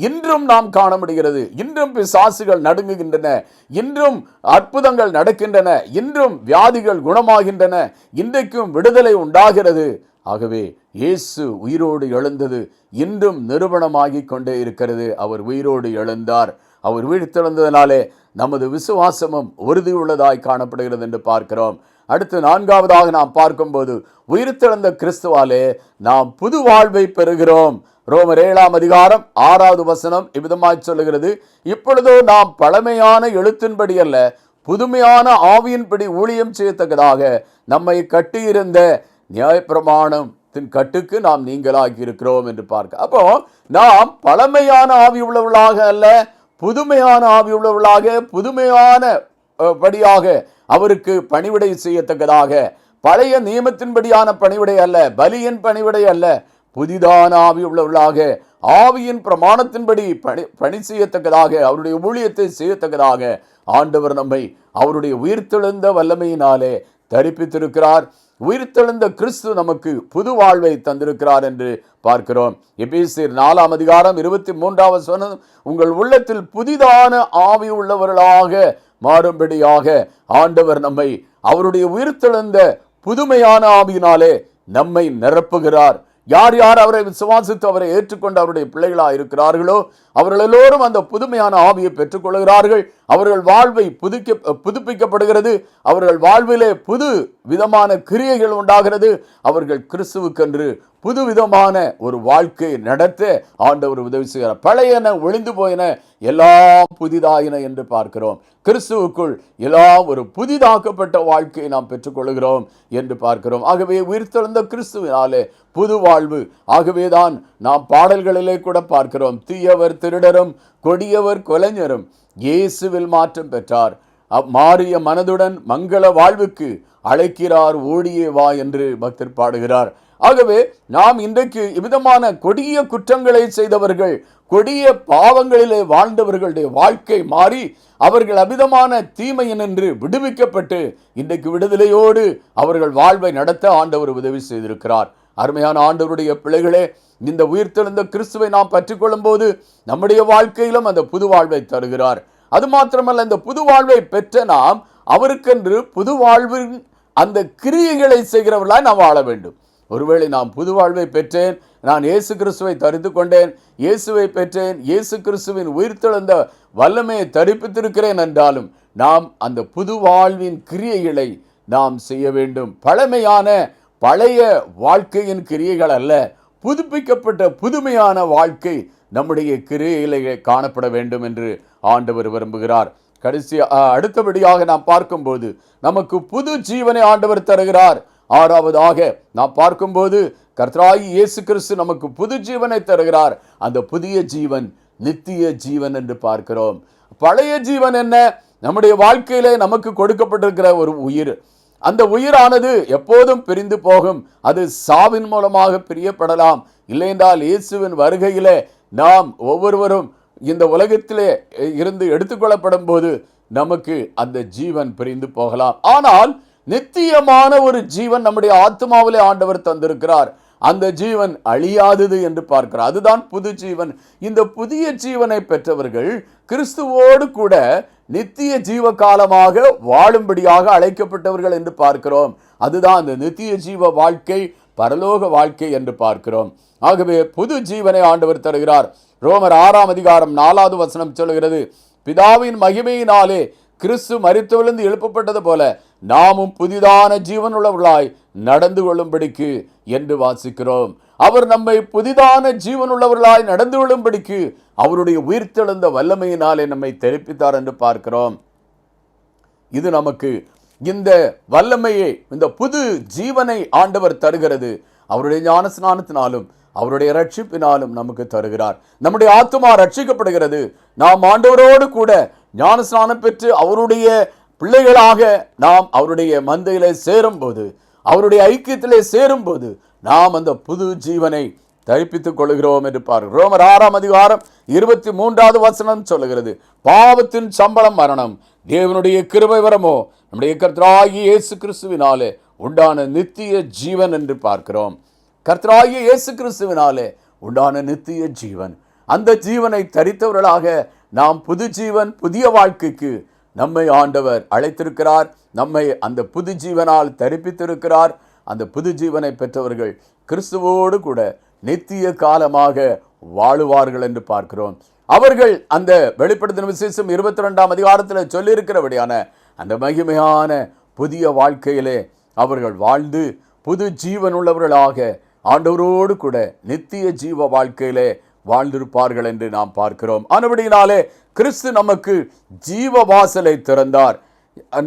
இன்றும் நாம் காண முடிகிறது. இன்றும் பிசாசுகள் நடுங்குகின்றன, இன்றும் அற்புதங்கள் நடக்கின்றன, இன்றும் வியாதிகள் குணமாகின்றன, இன்றைக்கும் விடுதலை உண்டாகிறது. ஆகவே இயேசு உயிரோடு எழுந்தது இன்றும் நிரூபணமாகி கொண்டே இருக்கிறது. அவர் உயிரோடு எழுந்தார். அவர் உயிர்த்தெழுந்ததினாலே நமது விசுவாசமும் உறுதியுள்ளதாய் காணப்படுகிறது என்று பார்க்கிறோம். அடுத்து 4ஆவதாக நாம் பார்க்கும்போது உயிர்த்தெழுந்த கிறிஸ்துவாலே நாம் புது வாழ்வை பெறுகிறோம். ரோமர் 7ஆம் அதிகாரம் 6ஆவது வசனம் இவ்விதமாய் சொல்லுகிறது, இப்பொழுதோ நாம் பழமையான எழுத்தின்படி அல்ல, புதுமையான ஆவியின்படி ஊழியம் செய்யத்தக்கதாக நம்மை கட்டியிருந்த நியாயப்பிரமாணத்தின் கட்டுக்கு நாம் நீங்களாகி இருக்கிறோம் என்று பார்க்க. அப்போ நாம் பழமையான ஆவி உள்ளவர்களாக அல்ல, புதுமையான ஆவி உள்ளவர்களாக, புதுமையான படியாக அவருக்கு பணிவிடை செய்யத்தக்கதாக, பழைய நியமத்தின்படியான பணிவிடை அல்ல, பலியின் பணிவிடை அல்ல, புதிதான ஆவி உள்ளவர்களாக ஆவியின் பிரமாணத்தின்படி பணி செய்யத்தக்கதாக, அவருடைய ஊழியத்தை செய்யத்தக்கதாக ஆண்டவர் நம்மை அவருடைய உயிர்த்தெழுந்த வல்லமையினாலே தரிப்பித்திருக்கிறார். உயிர்த்தெழுந்த கிறிஸ்து நமக்கு புது வாழ்வை தந்திருக்கிறார் என்று பார்க்கிறோம். எபேசியர் 4ஆம் அதிகாரம் 23ஆவது வசனம், உங்கள் உள்ளத்தில் புதிதான ஆவி உள்ளவர்களாக மாறும்படியாக ஆண்டவர் நம்மை அவருடைய உயிர்த்தெழுந்த புதுமையான ஆவியினாலே நம்மை நிரப்புகிறார். யார் யார் அவரை விசுவாசித்து அவரை ஏற்றுக்கொண்டு அவருடைய பிள்ளைகளாக இருக்கிறார்களோ அவர்கள் எல்லோரும் அந்த புதுமையான ஆவியை பெற்றுக்கொள்கிறார்கள். அவர்கள் வாழ்வை புதுப்பிக்கப்படுகிறது. அவர்கள் வாழ்விலே புது விதமான கிரியைகள் உண்டாகிறது. அவர்கள் கிறிஸ்துவுக்கென்று புது விதமான ஒரு வாழ்க்கை நடத்த ஆண்டவர் உதவி செய்கிறார். பழையன ஒளிந்து போயின, எல்லாம் புதிதாயின என்று பார்க்கிறோம். கிறிஸ்துவுக்குள் எல்லாம் ஒரு புதிதாக்கப்பட்ட வாழ்க்கையை நாம் பெற்றுக்கொள்கிறோம் என்று பார்க்கிறோம். ஆகவே உயிர்த்தெழுந்த கிறிஸ்துவினாலே புது வாழ்வு. ஆகவேதான் நாம் பாடல்களிலே கூட பார்க்கிறோம், தீயவர் திருடரும் கொடியவர் கொலைஞரும் இயேசுவில் மாற்றம் பெற்றார், மாறிய மனதுடன் மங்கள வாழ்வுக்கு அழைக்கிறார், ஓடியே வா என்று பக்தர் பாடுகிறார். ஆகவே நாம் இன்றைக்கு இவ்விதமான கொடிய குற்றங்களை செய்தவர்கள், கொடிய பாவங்களிலே வாழ்ந்தவர்களுடைய வாழ்க்கை மாறி அவர்கள் அமிதமான தீமையினின்று விடுவிக்கப்பட்டு இன்றைக்கு விடுதலையோடு அவர்கள் வாழ்வை நடத்த ஆண்டவர் உதவி செய்திருக்கிறார். அருமையான ஆண்டவருடைய பிள்ளைகளே, இந்த உயிர்த்தெழுந்த கிறிஸ்துவை நாம் பற்றிக்கொள்ளும் போது நம்முடைய வாழ்க்கையிலும் அந்த புது வாழ்வை தருகிறார். அது மாத்திரமல்ல, இந்த புது வாழ்வை பெற்ற நாம் அவருக்கென்று புது வாழ்வின் அந்த கிரியைகளை செய்கிறவர்களாய் நாம் வாழ வேண்டும். ஒருவேளை நாம் புது வாழ்வை பெற்றேன், நான் இயேசு கிறிஸ்துவை தரித்து கொண்டேன், இயேசுவை பெற்றேன், இயேசு கிறிஸ்துவின் உயிர்த்தெழுந்த வல்லமையை தரிப்பித்திருக்கிறேன் என்றாலும் நாம் அந்த புது வாழ்வின் கிரியைகளை நாம் செய்ய வேண்டும். பழைய வாழ்க்கையின் கிரியைகள் அல்ல, புதுப்பிக்கப்பட்ட புதுமையான வாழ்க்கை நம்முடைய கிரியையிலே காணப்பட வேண்டும் என்று ஆண்டவர் விரும்புகிறார். அடுத்தபடியாக நாம் பார்க்கும்போது நமக்கு புது ஜீவனை ஆண்டவர் தருகிறார். ஆறாவதாக நாம் பார்க்கும்போது கர்த்தராகிய இயேசு கிறிஸ்து நமக்கு புது ஜீவனை தருகிறார். அந்த புதிய ஜீவன் நித்திய ஜீவன் என்று பார்க்கிறோம். பழைய ஜீவன் என்ன? நம்முடைய வாழ்க்கையிலே நமக்கு கொடுக்கப்பட்டிருக்கிற ஒரு உயிர். அந்த உயிரானது எப்போதும் பிரிந்து போகும். அது சாவின் மூலமாக பிரியப்படலாம். இல்லை என்றால் இயேசுவின் வருகையிலே நாம் ஒவ்வொருவரும் இந்த உலகத்திலே இருந்து எடுத்துக்கொள்ளப்படும் போது நமக்கு அந்த ஜீவன் பிரிந்து போகலாம். ஆனால் நித்தியமான ஒரு ஜீவன் நம்முடைய ஆத்மாவிலே ஆண்டவர் தந்திருக்கிறார். அந்த ஜீவன் அழியாதது என்று பார்க்கிறார். அதுதான் புது ஜீவன். இந்த புதிய ஜீவனை பெற்றவர்கள் கிறிஸ்துவோடு கூட நித்திய ஜீவ காலமாக வாழும்படியாக அழைக்கப்பட்டவர்கள் என்று பார்க்கிறோம். அதுதான் அந்த நித்திய ஜீவ வாழ்க்கை, பரலோக வாழ்க்கை என்று பார்க்கிறோம். ஆகவே புது ஜீவனை ஆண்டவர் தருகிறார். ரோமர் 6:4 சொல்லுகிறது, பிதாவின் மகிமையினாலே கிறிஸ்து மரித்தெழுந்து எழுப்பப்பட்டது போல நாமும் புதிதான ஜீவனுள்ளவர்களாய் நடந்து கொள்ளும்படிக்கு என்று வாசிக்கிறோம். அவர் நம்மை புதிதான ஜீவனுள்ளவர்களாய் நடந்து கொள்ளும்படிக்கு அவருடைய உயிர்த்தெழுந்த வல்லமையினாலே நம்மை தெரிப்பித்தார் என்று பார்க்கிறோம். இது நமக்கு இந்த வல்லமையை, இந்த புது ஜீவனை ஆண்டவர் தருகிறது. அவருடைய ஞானஸ்நானத்தினாலும் அவருடைய ரட்சிப்பினாலும் நமக்கு தருகிறார். நம்முடைய ஆத்துமா ரட்சிக்கப்படுகிறது. நாம் ஆண்டவரோடு கூட ஞானஸ்நானம் பெற்று அவருடைய பிள்ளைகளாக நாம் அவருடைய மந்தையிலே சேரும்போது, அவருடைய ஐக்கியத்திலே சேரும்போது நாம் அந்த புது ஜீவனை தரிப்பித்துக் கொள்கிறோம் என்று பாருங்கள். ரோமர் 6:23 சொல்லுகிறது, பாவத்தின் சம்பளம் மரணம், தேவனுடைய கிருபை வரமோ நம்முடைய கர்த்தராகிய இயேசு கிறிஸ்துவினாலே உண்டான நித்திய ஜீவன் என்று பார்க்கிறோம். கர்த்தராகிய இயேசு கிறிஸ்துவினாலே உண்டான நித்திய ஜீவன். அந்த ஜீவனை தரித்தவர்களாக நாம் புது ஜீவன், புதிய வாழ்க்கைக்கு நம்மை ஆண்டவர் அழைத்திருக்கிறார். நம்மை அந்த புது ஜீவனால் தரிப்பித்திருக்கிறார். அந்த புது ஜீவனை பெற்றவர்கள் கிறிஸ்துவோடு கூட நித்திய காலமாக வாழுவார்கள் என்று பார்க்கிறோம். அவர்கள் அந்த வெளிப்படுத்தின விசேஷம் 22 சொல்லியிருக்கிறபடியான அந்த மகிமையான புதிய வாழ்க்கையிலே அவர்கள் வாழ்ந்து புது ஜீவன் உள்ளவர்களாக ஆண்டவரோடு கூட நித்திய ஜீவ வாழ்க்கையிலே வாழ்ந்திருப்பார்கள் என்று நாம் பார்க்கிறோம். ஆனபடியினாலே கிறிஸ்து நமக்கு ஜீவ வாசலை திறந்தார்.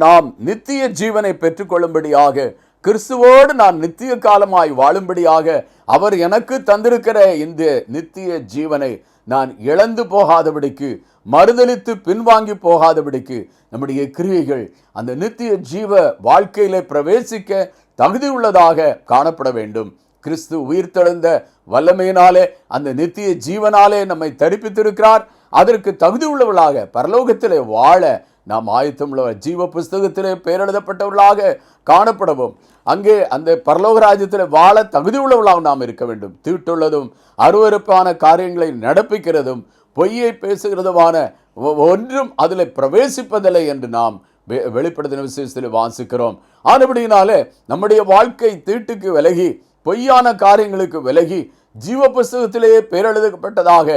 நாம் நித்திய ஜீவனை பெற்றுக்கொள்ளும்படியாக, கிறிஸ்துவோடு நான் நித்திய காலமாய் வாழும்படியாக அவர் எனக்கு தந்திருக்கிற இந்த நித்திய ஜீவனை நான் இழந்து போகாதபடிக்கு, மறுதலித்து பின்வாங்கி போகாதபடிக்கு நம்முடைய கிரியைகள் அந்த நித்திய ஜீவ வாழ்க்கையிலே பிரவேசிக்க தகுதி உள்ளதாக காணப்பட வேண்டும். கிறிஸ்து உயிர்த்தெழுந்த வல்லமையினாலே அந்த நித்திய ஜீவனாலே நம்மை தரிப்பித்திருக்கிறார். அதற்கு தகுதி உள்ளவர்களாக பரலோகத்திலே வாழ நாம் ஆயத்தமுள்ள ஜீவ புஸ்தகத்திலே பெயரெழுதப்பட்டவர்களாக காணப்படவும், அங்கே அந்த பரலோக ராஜ்யத்தில் வாழ தகுதி உள்ளவர்களாக நாம் இருக்க வேண்டும். தீட்டுள்ளதும் அருவருப்பான காரியங்களை நடப்பிக்கிறதும் பொய்யை பேசுகிறதுமான ஒன்றும் அதில் பிரவேசிப்பதில்லை என்று நாம் வெளிப்படுத்தின விசேஷத்தில் வாசிக்கிறோம். ஆனபடியினாலே நம்முடைய வாழ்க்கை தீட்டுக்கு விலகி, பொய்யான காரியங்களுக்கு விலகி, ஜீவ புஸ்தகத்திலேயே பேரெழுதப்பட்டதாக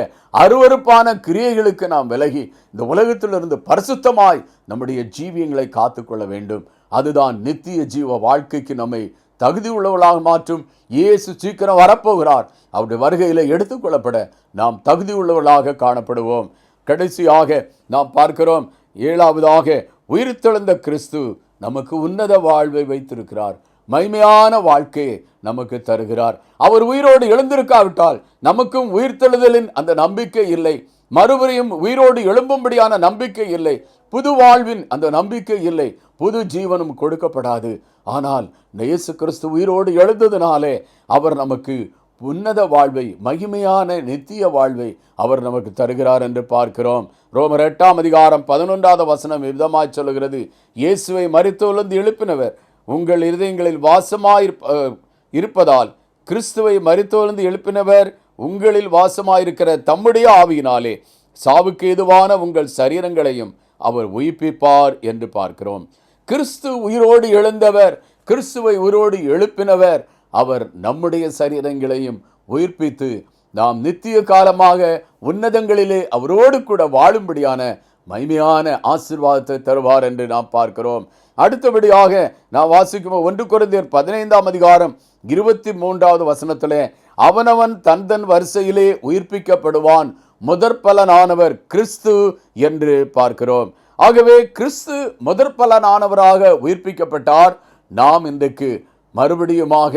அருவருப்பான கிரியைகளுக்கு நாம் விலகி இந்த உலகத்திலிருந்து பரிசுத்தமாய் நம்முடைய ஜீவியங்களை காத்துக்கொள்ள வேண்டும். அதுதான் நித்திய ஜீவ வாழ்க்கைக்கு நம்மை தகுதி உள்ளவர்களாக மாற்றும். இயேசு சீக்கிரம் வரப்போகிறார். அவருடைய வருகையில் எடுத்துக்கொள்ளப்பட நாம் தகுதி உள்ளவர்களாக காணப்படுவோம். கடைசியாக நாம் பார்க்கிறோம், 7வதாக உயிர்த்தெழுந்த கிறிஸ்து நமக்கு உன்னத வாழ்வை வைத்திருக்கிறார். மகிமையான வாழ்க்கையை நமக்கு தருகிறார். அவர் உயிரோடு எழுந்திருக்காவிட்டால் நமக்கும் உயிர்த்தெழுதலின் அந்த நம்பிக்கை இல்லை, மறுபடியும் உயிரோடு எழும்பும்படியான நம்பிக்கை இல்லை, புது வாழ்வின் அந்த நம்பிக்கை இல்லை, புது ஜீவனும் கொடுக்கப்படாது. ஆனால் இயேசு கிறிஸ்து உயிரோடு எழுந்ததினாலே அவர் நமக்கு உன்னத வாழ்வை, மகிமையான நித்திய வாழ்வை அவர் நமக்கு தருகிறார் என்று பார்க்கிறோம். ரோமர் 8:11 விதமாய் சொல்லுகிறது, இயேசுவை மரித்தோர்ந்து எழுப்பினவர் உங்கள் இருதயங்களில் வாசமாயிருப்பதால், கிறிஸ்துவை மரித்தோர்ந்து எழுப்பினவர் உங்களில் வாசமாயிருக்கிற தம்முடைய ஆவியினாலே சாவுக்கு ஏதுவான உங்கள் சரீரங்களையும் அவர் உயிர்ப்பிப்பார் என்று பார்க்கிறோம். கிறிஸ்து உயிரோடு எழுந்தவர், கிறிஸ்துவை உயிரோடு எழுப்பினவர், அவர் நம்முடைய சரீரங்களையும் உயிர்ப்பித்து நாம் நித்திய காலமாக உன்னதங்களிலே அவரோடு கூட வாழும்படியான மகிமையான ஆசீர்வாதத்தை தருவார் என்று நாம் பார்க்கிறோம். அடுத்தபடியாக நாம் வாசிக்கும் 1 கொரிந்தியர் 15 வசனத்திலே அவனவன் தன் வரிசையிலே உயிர்ப்பிக்கப்படுவான், முதற்பலனானவர் கிறிஸ்து என்று பார்க்கிறோம். ஆகவே கிறிஸ்து முதற்பலனானவராக உயிர்ப்பிக்கப்பட்டார். நாம் இன்றைக்கு மறுபடியுமாக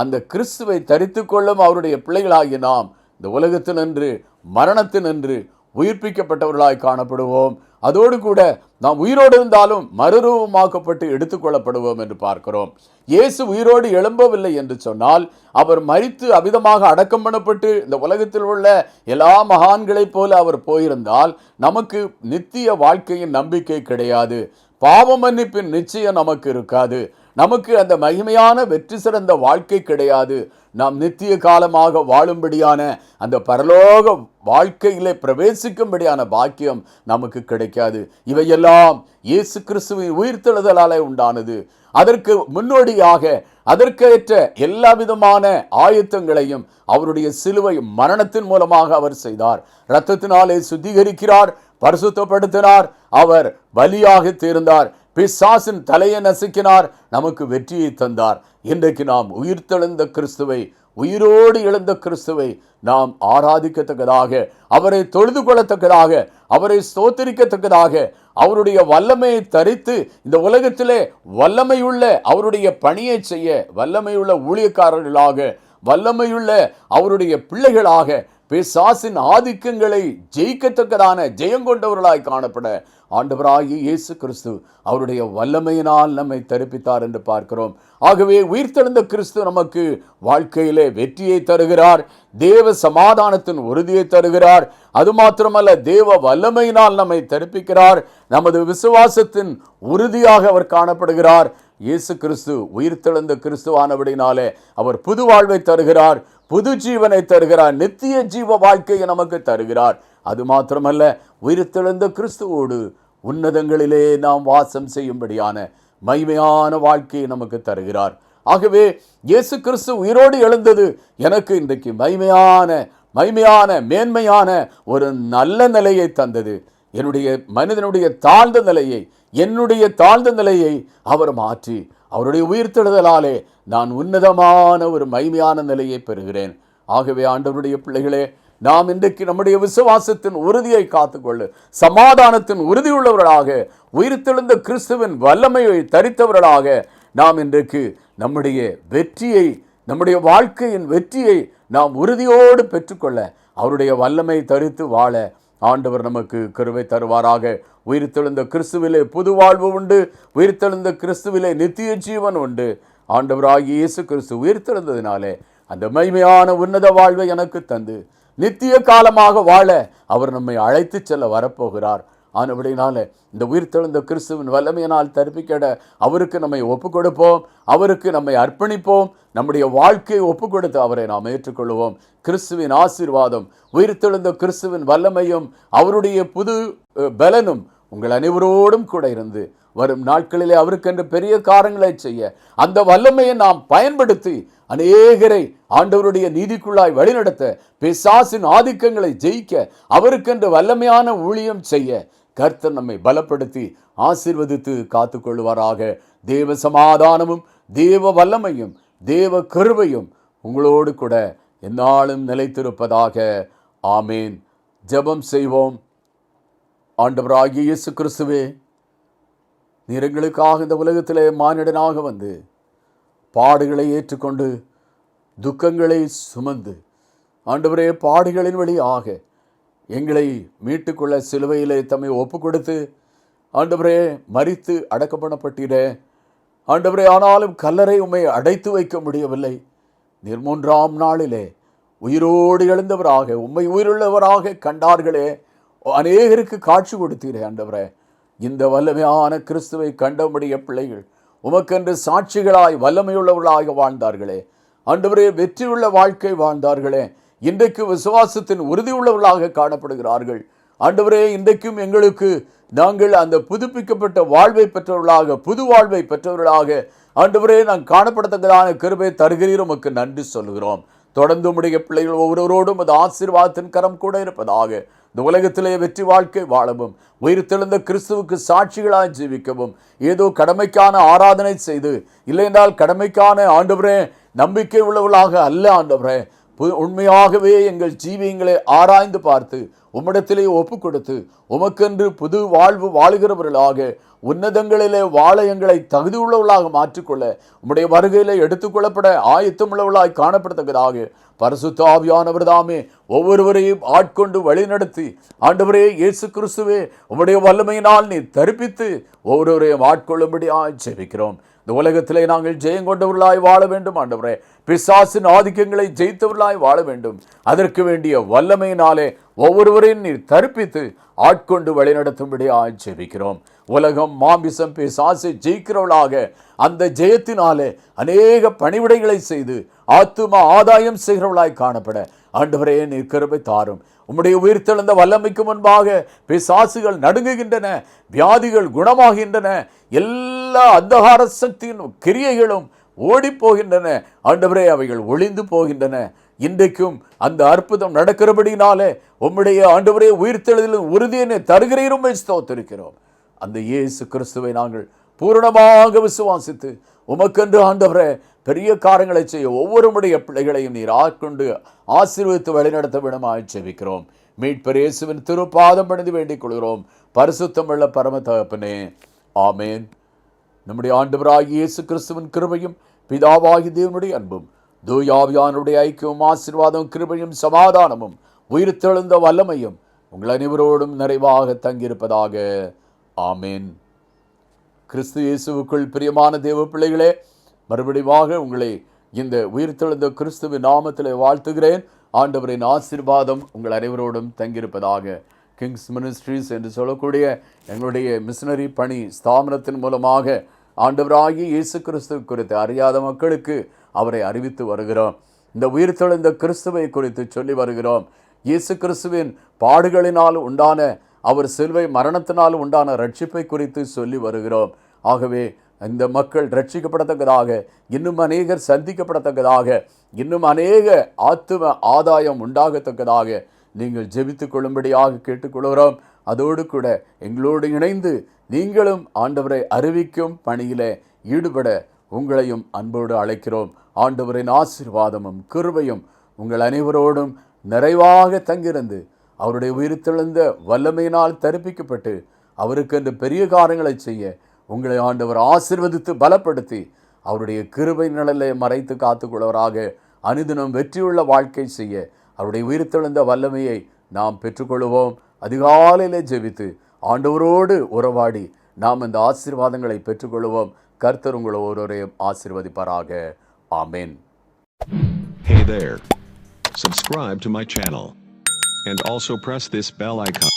அந்த கிறிஸ்துவை தரித்து கொள்ளும் அவருடைய பிள்ளைகளாகிய நாம் இந்த உலகத்தினின்று மரணத்தினின்று உயிர்ப்பிக்கப்பட்டவர்களாய் காணப்படுவோம். அதோடு கூட நாம் உயிரோடு இருந்தாலும் மறுரூபமாக்கப்பட்டு எடுத்துக்கொள்ளப்படுவோம் என்று பார்க்கிறோம். இயேசு உயிரோடு எழும்பவில்லை என்று சொன்னால் அவர் மரித்து அவிதமாக அடக்கம் பண்ணப்பட்டு இந்த உலகத்தில் உள்ள எல்லா மகான்களைப் போல அவர் போயிருந்தால் நமக்கு நித்திய வாழ்க்கையின் நம்பிக்கை கிடையாது. பாவ மன்னிப்பின் நிச்சயம் நமக்கு இருக்காது. நமக்கு அந்த மகிமையான வெற்றி சிறந்த வாழ்க்கை கிடையாது. நாம் நித்திய காலமாக வாழும்படியான அந்த பரலோக வாழ்க்கையிலே பிரவேசிக்கும்படியான பாக்கியம் நமக்கு கிடைக்காது. இவையெல்லாம் இயேசு கிறிஸ்துவின் உயிர்த்தெழுதலாலே உண்டானது. அதற்கு முன்னோடியாக அதற்கேற்ற எல்லா விதமான ஆயத்தங்களையும் அவருடைய சிலுவை மரணத்தின் மூலமாக அவர் செய்தார். இரத்தத்தினாலே சுத்திகரிக்கிறார், பரிசுத்தப்படுத்தினார், அவர் பலியாக தீர்ந்தார், பிசாசின் தலையை நசுக்கினார், நமக்கு வெற்றியை தந்தார். இன்றைக்கு நாம் உயிர்த்தெழுந்த கிறிஸ்துவை, உயிரோடு எழுந்த கிறிஸ்துவை நாம் ஆராதிக்கத்தக்கதாக, அவரை தொழுது கொள்ளத்தக்கதாக, அவரை ஸ்தோத்திரிக்கத்தக்கதாக, அவருடைய வல்லமையை தரித்து இந்த உலகத்திலே வல்லமையுள்ள அவருடைய பணியை செய்ய வல்லமையுள்ள ஊழியக்காரர்களாக, வல்லமையுள்ள அவருடைய பிள்ளைகளாக, பிசாசின் ஆதிக்கங்களை ஜெயிக்கத்தக்கதான ஜெயங்கொண்டவர்களாய் காணப்பட ஆண்டவராகிய இயேசு கிறிஸ்து அவருடைய வல்லமையினால் நம்மை தரிப்பித்தார் என்று பார்க்கிறோம். ஆகவே உயிர்த்தெழுந்த கிறிஸ்து நமக்கு வாழ்க்கையிலே வெற்றியை தருகிறார், தேவ சமாதானத்தின் உறுதியை தருகிறார். அது மாத்திரமல்ல, தேவ வல்லமையினால் நம்மை தரிப்பிக்கிறார். நமது விசுவாசத்தின் உறுதியாக அவர் காணப்படுகிறார். இயேசு கிறிஸ்து உயிர்த்தெழுந்த கிறிஸ்துவானபடினாலே அவர் புது வாழ்வை தருகிறார், புது ஜீவனை தருகிறார், நித்திய ஜீவ வாழ்க்கையை நமக்கு தருகிறார். அது மாத்திரமல்ல, உயிர்த்தெழுந்த கிறிஸ்துவோடு உன்னதங்களிலே நாம் வாசம் செய்யும்படியான மகிமையான வாழ்க்கையை நமக்கு தருகிறார். ஆகவே இயேசு கிறிஸ்து உயிரோடு எழுந்தது எனக்கு இன்றைக்கு மகிமையான மேன்மையான ஒரு நல்ல நிலையை தந்தது. மனிதனுடைய என்னுடைய தாழ்ந்த நிலையை அவர் மாற்றி அவருடைய உயிர்த்தெழுதலாலே நான் உன்னதமான ஒரு மகிமையான நிலையை பெறுகிறேன். ஆகவே ஆண்டவருடைய பிள்ளைகளே, நாம் இன்றைக்கு நம்முடைய விசுவாசத்தின் உறுதியை காத்துக்கொள்ள, சமாதானத்தின் உறுதியுள்ளவர்களாக, உயிர்த்தெழுந்த கிறிஸ்துவின் வல்லமையை தரித்தவர்களாக நாம் இன்றைக்கு நம்முடைய வெற்றியை, நம்முடைய வாழ்க்கையின் வெற்றியை நாம் உறுதியோடு பெற்றுக்கொள்ள, அவருடைய வல்லமை தரித்து வாழ ஆண்டவர் நமக்கு கிருபை தருவாராக. உயிர்த்தெழுந்த கிறிஸ்துவிலே புது வாழ்வு உண்டு, உயிர்த்தெழுந்த கிறிஸ்துவிலே நித்திய ஜீவன் உண்டு. ஆண்டவராகிய இயேசு கிறிஸ்து உயிர்த்தெழுந்ததினாலே அந்த மகிமையான உன்னத வாழ்வை எனக்கு தந்து நித்திய காலமாக வாழ அவர் நம்மை அழைத்து செல்ல வரப்போகிறார். ஆனபடினால இந்த உயிர்த்தெழுந்த கிறிஸ்துவின் வல்லமையினால் தரிப்பிக்கிட அவருக்கு நம்மை ஒப்புக் கொடுப்போம், அவருக்கு நம்மை அர்ப்பணிப்போம், நம்முடைய வாழ்க்கையை ஒப்புக் கொடுத்து அவரை நாம் ஏற்றுக்கொள்வோம். கிறிஸ்துவின் ஆசீர்வாதம், உயிர்த்தெழுந்த கிறிஸ்துவின் வல்லமையும் அவருடைய புது பலனும் உங்கள் அனைவரோடும் கூட இருந்து வரும் நாட்களிலே அவருக்கென்று பெரிய காரியங்களை செய்ய அந்த வல்லமையை நாம் பயன்படுத்தி அநேகரை ஆண்டவருடைய நீதிக்குள்ளாய் வழிநடத்த, பிசாசின் ஆதிக்கங்களை ஜெயிக்க, அவருக்கென்று வல்லமையான ஊழியம் செய்ய கர்த்தர் நம்மை பலப்படுத்தி ஆசீர்வதித்து காத்துக்கொள்வாராக. தேவ சமாதானமும் தேவ வல்லமையும் தேவ கிருபையும் உங்களோடு கூட எந்நாளும் நிலைத்திருப்பதாக. ஆமேன். ஜெபம் செய்வோம். ஆண்டவராகிய இயேசு கிறிஸ்துவே, நீர் எங்களுக்காக இந்த உலகத்திலே மானிடனாக வந்து பாடுகளை ஏற்றுக்கொண்டு துக்கங்களை சுமந்து ஆண்டவரே பாடுகளின் வழியாக எங்களை மீட்டுக்கொள்ள சிலுவையிலே தம்மை ஒப்பு கொடுத்து ஆண்டவரே மரித்து அடக்கப்படப்பட்டீரே ஆண்டவரே. ஆனாலும் கல்லறை உம்மை அடைத்து வைக்க முடியவில்லை. நீர் 3ஆம் நாளிலே உயிரோடு எழுந்தவராக, உம்மை உயிருள்ளவராக கண்டார்களே, அநேகருக்கு காட்சி கொடுத்தீரே ஆண்டவரே. இந்த வல்லமையான கிறிஸ்துவை கண்டமுடைய பிள்ளைகள் உமக்கென்று சாட்சிகளாய் வல்லமையுள்ளவர்களாக வாழ்ந்தார்களே ஆண்டவரே, வெற்றியுள்ள வாழ்க்கை வாழ்ந்தார்களே. இன்றைக்கு விசுவாசத்தின் உறுதியுள்ளவர்களாக காணப்படுகிறார்கள் ஆண்டவரே. இன்றைக்கும் எங்களுக்கு நாங்கள் அந்த புதுப்பிக்கப்பட்ட வாழ்வை பெற்றவர்களாக, புது வாழ்வை பெற்றவர்களாக ஆண்டவரே நான் காணப்படத்தக்கதான கிருபை தருகிறீர். உமக்கு நன்றி சொல்கிறோம். தொடர்ந்து உம்முடைய பிள்ளைகள் ஒவ்வொருவரோடும் அது ஆசீர்வாதத்தின் கரம் கூட இருப்பதாக. இந்த உலகத்திலே வெற்றி வாழ்க்கை வாழவும், உயிர்த்தெழுந்த கிறிஸ்துவுக்கு சாட்சிகளாய் ஜீவிக்கவும், ஏதோ கடமைக்கான ஆராதனை செய்து இல்லை என்றால் கடமைக்கான ஆண்டவரே நம்பிக்கை உள்ளவர்களாக அல்ல ஆண்டவரே, உண்மையாகவே எங்கள் ஜீவியங்களை ஆராய்ந்து பார்த்து உம்மிடத்திலே ஒப்பு கொடுத்து உமக்கென்று புது வாழ்வு வாழுகிறவர்களாக உன்னதங்களிலே வாழ எங்களை தகுதி உள்ளவர்களாக மாற்றிக்கொள்ள உம்முடைய வருகையிலே எடுத்துக்கொள்ளப்பட ஆயத்தமுள்ளவர்களாய் காணப்படத்தக்கதாக பரிசுத்த ஆவியானவர் தாமே ஒவ்வொருவரையும் ஆட்கொண்டு வழிநடத்தி ஆண்டவரே இயேசு கிறிஸ்துவே உம்முடைய வல்லமையினால் நீ தரிப்பித்து ஒவ்வொருவரையும் ஆட்கொள்ளும்படியாய் ஜெபிக்கிறோம். இந்த உலகத்திலே நாங்கள் ஜெயம் கொண்டவர்களாய் வாழ வேண்டும் ஆண்டவரே, பிசாசின் ஆதிக்கங்களை ஜெயித்தவர்களாய் வாழ வேண்டும். அதற்கு வேண்டிய வல்லமையினாலே ஒவ்வொருவரையும் நீர் தரிப்பித்து ஆட்கொண்டு வழிநடத்தும்படியாய் ஜெபிக்கிறோம். உலகம் மாமிசம் பிசாசை ஜெயிக்கிறவர்களாக அந்த ஜெயத்தினாலே அநேக பணிவிடைகளை செய்து ஆத்தும ஆதாயம் செய்கிறவர்களாய் காணப்பட ஆண்டவரே நீர் கிருபை தாரும். உம்முடைய உயிர்த்தெழுந்த வல்லமைக்கு முன்பாக பிசாசுகள் நடுங்குகின்றன, வியாதிகள் குணமாகின்றன, எல்லா அந்தகார சக்தியின் கிரியைகளும் ஓடி போகின்றன ஆண்டவரே, அவைகள் ஒளிந்து போகின்றன. இன்றைக்கும் அந்த அற்புதம் நடக்கிறபடினாலே உம்முடைய ஆண்டவரே உயிர்த்தெழுதலின் உறுதியை தருகிறீரும் ஸ்தோத்திரிக்கிறோம். அந்த இயேசு கிறிஸ்துவை நாங்கள் பூரணமாக விசுவாசித்து உமக்கென்று ஆண்டவரே பெரிய காரியங்களை செய்ய ஒவ்வொருடைய பிள்ளைகளையும் நீர் ஆட்கொண்டு ஆசீர்வதித்து வழிநடத்த விடமாய் ஜெபிக்கிறோம். மீட்பர் இயேசுவின் திருப்பாதம் பணிந்து வேண்டிக் கொள்கிறோம். பரிசுத்தமுள்ள பரம தகப்பனே, ஆமேன். நம்முடைய ஆண்டவராகிய இயேசு கிறிஸ்துவின் கிருபையும் பிதாவாகிய தேவனுடைய அன்பும் தூய ஆவியானவருடைய ஐக்கியமும் ஆசீர்வாதமும் கிருபையும் சமாதானமும் உயிர்த்தெழுந்த வல்லமையும் உங்கள் அனைவரோடும் நிறைவாக தங்கியிருப்பதாக. ஆமேன். கிறிஸ்து இயேசுவுக்குள் பிரியமான தேவ பிள்ளைகளே, மறுபடியும் உங்களை இந்த உயிர்த்தெழுந்த கிறிஸ்துவின் நாமத்திலே வாழ்த்துகிறேன். ஆண்டவரின் ஆசீர்வாதம் உங்கள் அனைவரோடும் தங்கியிருப்பதாக. கிங்ஸ் மினிஸ்ட்ரீஸ் என்று சொல்லக்கூடிய எங்களுடைய மிஷனரி பணி ஸ்தாபனத்தின் மூலமாக ஆண்டவராகிய இயேசு கிறிஸ்துவ குறித்து அறியாத மக்களுக்கு அவரை அறிவித்து வருகிறோம். இந்த உயிர்த்தெழுந்த கிறிஸ்துவை குறித்து சொல்லி வருகிறோம். இயேசு கிறிஸ்துவின் பாடுகளினால் உண்டான அவர் சிலுவை மரணத்தினால் உண்டான ரட்சிப்பை குறித்து சொல்லி வருகிறோம். ஆகவே இந்த மக்கள் ரட்சிக்கப்படத்தக்கதாக, இன்னும் அநேகர் சந்திக்கப்படத்தக்கதாக, இன்னும் அநேக ஆத்தும ஆதாயம் உண்டாகத்தக்கதாக நீங்கள் ஜெபித்துக் கொள்ளும்படியாக கேட்டுக்கொள்கிறோம். அதோடு கூட எங்களோடு இணைந்து நீங்களும் ஆண்டவரை அறிவிக்கும் பணியிலே ஈடுபட உங்களையும் அன்போடு அழைக்கிறோம். ஆண்டவரின் ஆசீர்வாதமும் கிருபையும் உங்கள் அனைவரோடும் நிறைவாக தங்கியிருந்து அவருடைய உயிர்த்தெழுந்த வல்லமையினால் தரிப்பிக்கப்பட்டு அவருக்கென்று பெரிய காரியங்களை செய்ய உங்களை ஆண்டவர் ஆசீர்வதித்து பலப்படுத்தி அவருடைய கிருபை நிழலை மறைத்து காத்துக்கொள்வராக அனுதினம் வெற்றியுள்ள வாழ்க்கை செய்ய அவருடைய உயிர்த்தெழுந்த வல்லமையை நாம் பெற்றுக்கொள்வோம். அதிகாலையிலே ஜெபித்து ஆண்டவரோடு உறவாடி நாம் இந்த ஆசீர்வாதங்களை பெற்றுக்கொள்வோம். கர்த்தர் உங்களை ஒருவரையும் ஆசீர்வதிப்பாராக. ஆமென். Hey there. Subscribe to my channel and also press this bell icon.